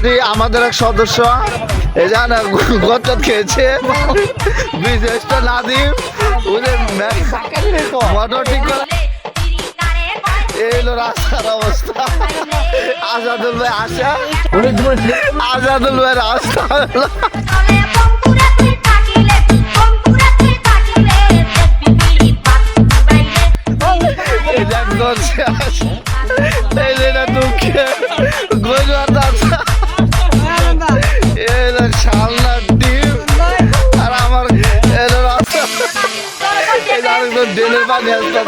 আমাদের এক সদস্য এই জানা গচ্চত খেয়েছে বিশেষটা নাদিম ওদের মোটর ঠিক করে এই হলো রাস্তার অবস্থা। আজাদুল ভাই আসা আজাদুল ভাই রাস্তা দুঃখে শালনা ডিম আর আমার ডেলের পানি আসতে